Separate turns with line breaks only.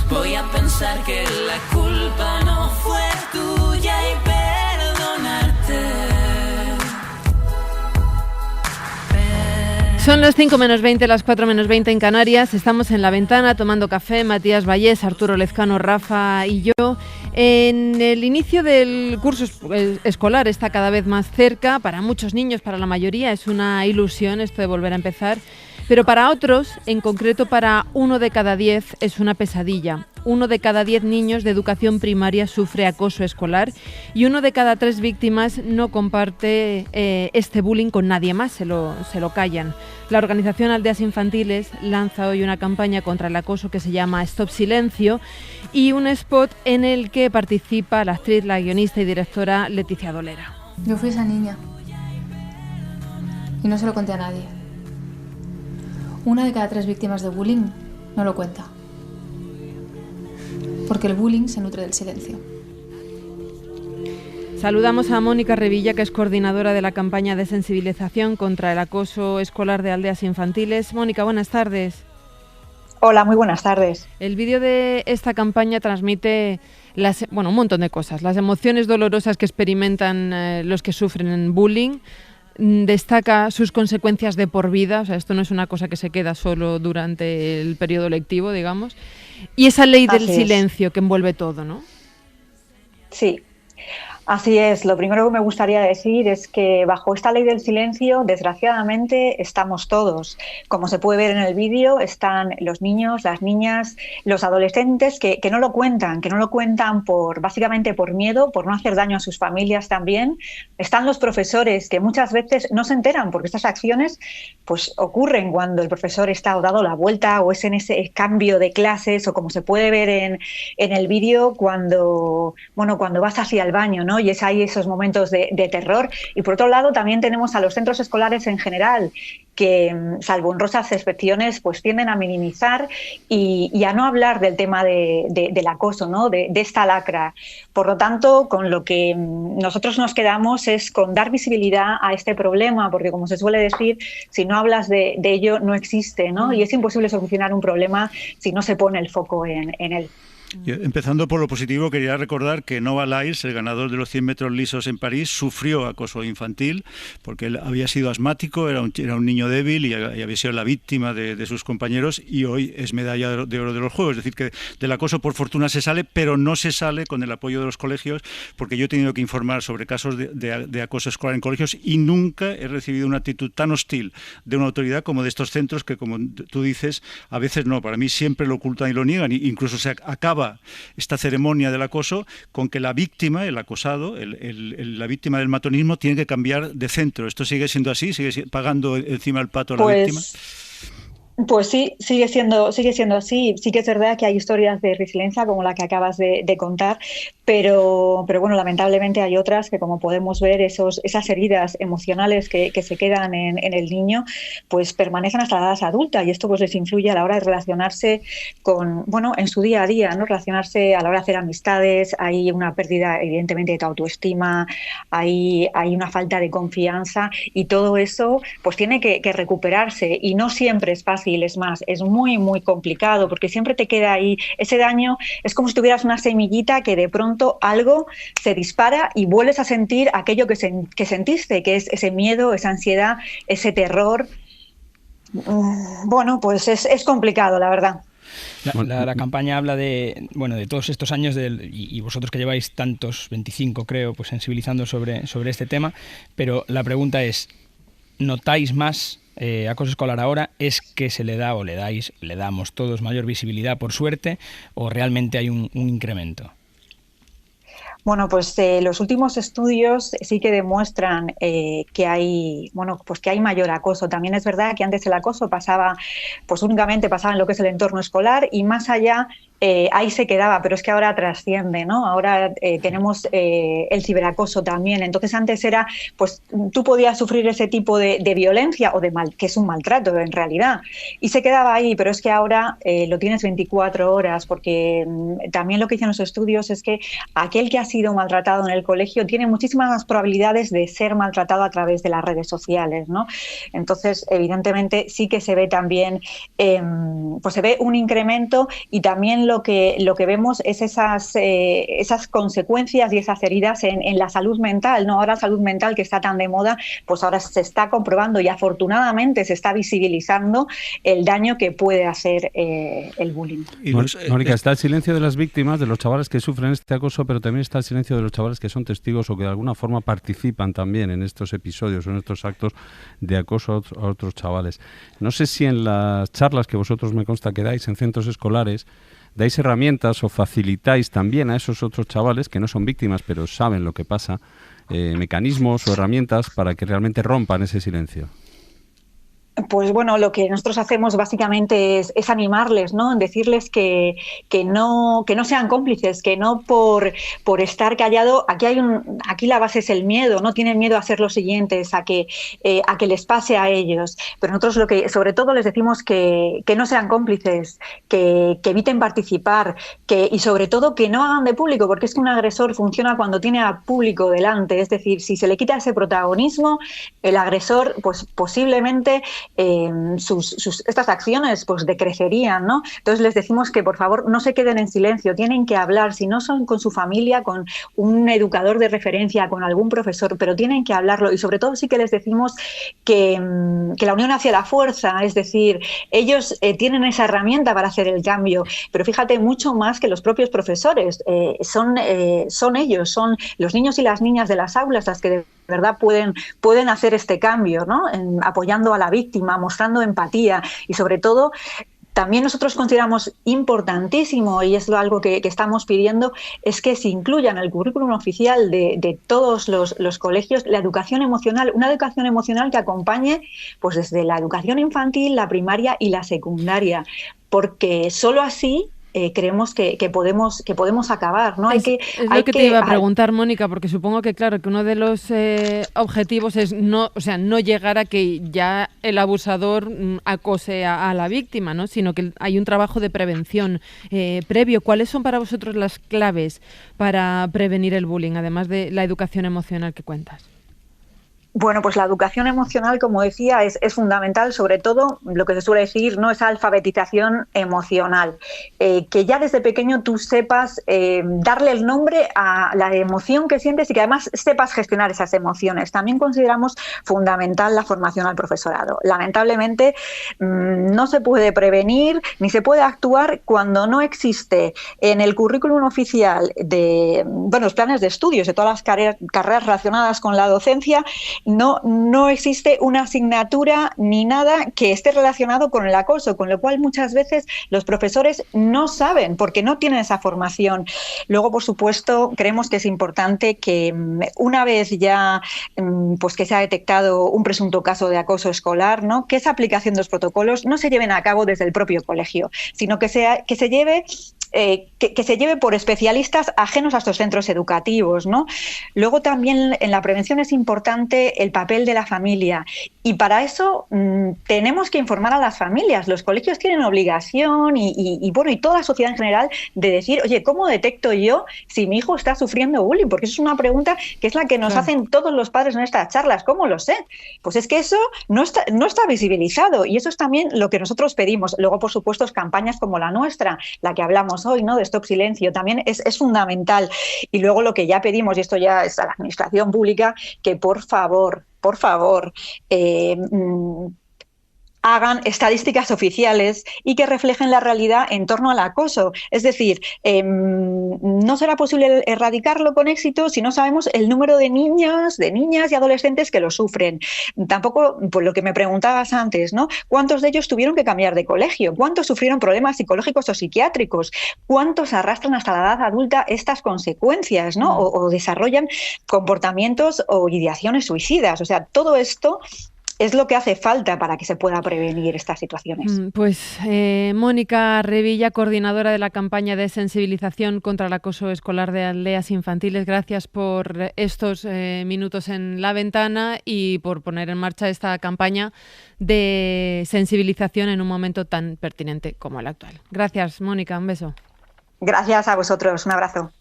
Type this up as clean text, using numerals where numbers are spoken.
Voy a pensar que la culpa no fue tuya y perdonarte.
Son las 5 menos 20, las 4 menos 20 en Canarias. Estamos en La Ventana tomando café, Matías Vallés, Arturo Lezcano, Rafa y yo. En el inicio del curso escolar está cada vez más cerca. Para muchos niños, para la mayoría, es una ilusión esto de volver a empezar. Pero para otros, en concreto para 1 de cada 10, es una pesadilla. 1 de cada 10 niños de educación primaria sufre acoso escolar y 1 de cada 3 víctimas no comparte este bullying con nadie más, se lo callan. La organización Aldeas Infantiles lanza hoy una campaña contra el acoso que se llama Stop Silencio y un spot en el que participa la actriz, la guionista y directora Leticia Dolera.
Yo fui esa niña y no se lo conté a nadie. 1 de cada 3 víctimas de bullying no lo cuenta. Porque el bullying se nutre del silencio.
Saludamos a Mónica Revilla, que es coordinadora de la campaña de sensibilización contra el acoso escolar de Aldeas Infantiles. Mónica, buenas tardes.
Hola, muy buenas tardes.
El vídeo de esta campaña transmite un montón de cosas. Las emociones dolorosas que experimentan los que sufren bullying. Destaca sus consecuencias de por vida, o sea, esto no es una cosa que se queda solo durante el periodo lectivo, digamos, y esa ley del silencio que envuelve todo, ¿no?
Sí. Así es, lo primero que me gustaría decir es que bajo esta ley del silencio, desgraciadamente, estamos todos. Como se puede ver en el vídeo, están los niños, las niñas, los adolescentes que no lo cuentan, básicamente por miedo, por no hacer daño a sus familias también. Están los profesores que muchas veces no se enteran porque estas acciones pues ocurren cuando el profesor está o dado la vuelta o es en ese cambio de clases o como se puede ver en el vídeo cuando vas hacia el baño, ¿no? Y hay esos momentos de terror. Y por otro lado también tenemos a los centros escolares en general que, salvo honrosas excepciones, pues tienden a minimizar y a no hablar del tema del acoso, ¿no? de esta lacra. Por lo tanto, con lo que nosotros nos quedamos es con dar visibilidad a este problema, porque como se suele decir, si no hablas de ello no existe, ¿no? Y es imposible solucionar un problema si no se pone el foco en él.
Empezando por lo positivo, quería recordar que Nova Lyles, el ganador de los 100 metros lisos en París, sufrió acoso infantil porque él había sido asmático, era un niño débil y había sido la víctima de sus compañeros y hoy es medalla de oro de los Juegos. Es decir, que del acoso por fortuna se sale, pero no se sale con el apoyo de los colegios, porque yo he tenido que informar sobre casos de acoso escolar en colegios y nunca he recibido una actitud tan hostil de una autoridad como de estos centros que, como tú dices, a veces no, para mí siempre lo ocultan y lo niegan, incluso se acaba esta ceremonia del acoso con que la víctima, el acosado, la víctima del matonismo tiene que cambiar de centro. ¿Esto sigue siendo así? ¿Sigue pagando encima el pato a la víctima?
Pues sí, sigue siendo así. Sí que es verdad que hay historias de resiliencia como la que acabas de contar, pero bueno, lamentablemente hay otras que, como podemos ver, esas heridas emocionales que se quedan en el niño, pues permanecen hasta la edad adulta y esto pues les influye a la hora de relacionarse en su día a día, ¿no? Relacionarse a la hora de hacer amistades, hay una pérdida evidentemente de autoestima, hay una falta de confianza y todo eso pues tiene que recuperarse y no siempre es fácil. Es más, es muy, muy complicado porque siempre te queda ahí ese daño. Es como si tuvieras una semillita que de pronto algo se dispara y vuelves a sentir aquello que sentiste, que es ese miedo, esa ansiedad, ese terror. Bueno, pues es complicado, la verdad.
La campaña habla de todos estos años y vosotros que lleváis tantos, 25 creo, pues sensibilizando sobre este tema, pero la pregunta es, ¿notáis más acoso escolar ahora? ¿Es que se le da o le damos todos mayor visibilidad por suerte o realmente hay un incremento?
Bueno, pues los últimos estudios sí que demuestran que hay mayor acoso. También es verdad que antes el acoso únicamente pasaba en lo que es el entorno escolar y más allá ahí se quedaba, pero es que ahora trasciende, ¿no? Ahora tenemos el ciberacoso también. Entonces antes era, pues tú podías sufrir ese tipo de violencia o que es un maltrato en realidad, y se quedaba ahí, pero es que ahora lo tienes 24 horas, porque también lo que dicen los estudios es que aquel que ha sido maltratado en el colegio tiene muchísimas más probabilidades de ser maltratado a través de las redes sociales, ¿no? Entonces, evidentemente, sí que se ve también, pues se ve un incremento y también lo que vemos es esas consecuencias y esas heridas en la salud mental, ¿no? Ahora la salud mental, que está tan de moda, pues ahora se está comprobando y afortunadamente se está visibilizando el daño que puede hacer el bullying.
Mónica, está el silencio de las víctimas, de los chavales que sufren este acoso, pero también está el silencio de los chavales que son testigos o que de alguna forma participan también en estos episodios o en estos actos de acoso a otros chavales. No sé si en las charlas que vosotros me consta que dais en centros escolares, dais herramientas o facilitáis también a esos otros chavales que no son víctimas pero saben lo que pasa, mecanismos o herramientas para que realmente rompan ese silencio.
Pues bueno, lo que nosotros hacemos básicamente es animarles, ¿no? En decirles que no sean cómplices, que no por estar callado, aquí la base es el miedo, no tienen miedo a hacer los siguientes, a que les pase a ellos. Pero nosotros sobre todo les decimos que no sean cómplices, que eviten participar, y sobre todo que no hagan de público, porque es que un agresor funciona cuando tiene a público delante. Es decir, si se le quita ese protagonismo, el agresor pues posiblemente estas acciones pues decrecerían, ¿no? Entonces les decimos que por favor no se queden en silencio, tienen que hablar, si no son con su familia, con un educador de referencia, con algún profesor, pero tienen que hablarlo. Y sobre todo sí que les decimos que la unión hace la fuerza, es decir, ellos tienen esa herramienta para hacer el cambio, pero fíjate, mucho más que los propios profesores, son ellos, son los niños y las niñas de las aulas las que de verdad pueden hacer este cambio, ¿no? Apoyando a la víctima, mostrando empatía y sobre todo también nosotros consideramos importantísimo, y es algo que estamos pidiendo, es que se incluya en el currículum oficial de todos los colegios la educación emocional, una educación emocional que acompañe pues desde la educación infantil, la primaria y la secundaria, porque solo así creemos que podemos acabar, ¿no?
Es lo que te iba a preguntar, Mónica, porque supongo que claro que uno de los objetivos es no llegar a que ya el abusador acose a la víctima, ¿no? Sino que hay un trabajo de prevención previo. ¿Cuáles son para vosotros las claves para prevenir el bullying, además de la educación emocional que cuentas?
Bueno, pues la educación emocional, como decía, es fundamental, sobre todo lo que se suele decir, ¿no? Esa alfabetización emocional. Que ya desde pequeño tú sepas darle el nombre a la emoción que sientes y que además sepas gestionar esas emociones. También consideramos fundamental la formación al profesorado. Lamentablemente no se puede prevenir ni se puede actuar cuando no existe en el currículum oficial de los planes de estudios de todas las carreras relacionadas con la docencia. No existe una asignatura ni nada que esté relacionado con el acoso, con lo cual muchas veces los profesores no saben porque no tienen esa formación. Luego, por supuesto, creemos que es importante que una vez ya pues que se ha detectado un presunto caso de acoso escolar, ¿no? Que esa aplicación de los protocolos no se lleven a cabo desde el propio colegio, sino que se lleve por especialistas ajenos a estos centros educativos, ¿no? Luego también en la prevención es importante el papel de la familia y para eso tenemos que informar a las familias. Los colegios tienen obligación y toda la sociedad en general de decir, oye, ¿cómo detecto yo si mi hijo está sufriendo bullying? Porque eso es una pregunta que es la que nos hacen todos los padres en estas charlas. ¿Cómo lo sé? Pues es que eso no está visibilizado y eso es también lo que nosotros pedimos. Luego, por supuesto, campañas como la nuestra, la que hablamos hoy, ¿no? De Stop Silencio, también es fundamental. Y luego lo que ya pedimos, y esto ya es a la administración pública, que por favor, hagan estadísticas oficiales y que reflejen la realidad en torno al acoso. Es decir, no será posible erradicarlo con éxito si no sabemos el número de niñas y adolescentes que lo sufren. Tampoco, por lo que me preguntabas antes, ¿no? ¿Cuántos de ellos tuvieron que cambiar de colegio? ¿Cuántos sufrieron problemas psicológicos o psiquiátricos? ¿Cuántos arrastran hasta la edad adulta estas consecuencias, ¿no? O desarrollan comportamientos o ideaciones suicidas? O sea, todo esto es lo que hace falta para que se pueda prevenir estas situaciones.
Pues Mónica Revilla, coordinadora de la campaña de sensibilización contra el acoso escolar de aldeas infantiles, gracias por estos minutos en La Ventana y por poner en marcha esta campaña de sensibilización en un momento tan pertinente como el actual. Gracias, Mónica, un beso.
Gracias a vosotros, un abrazo.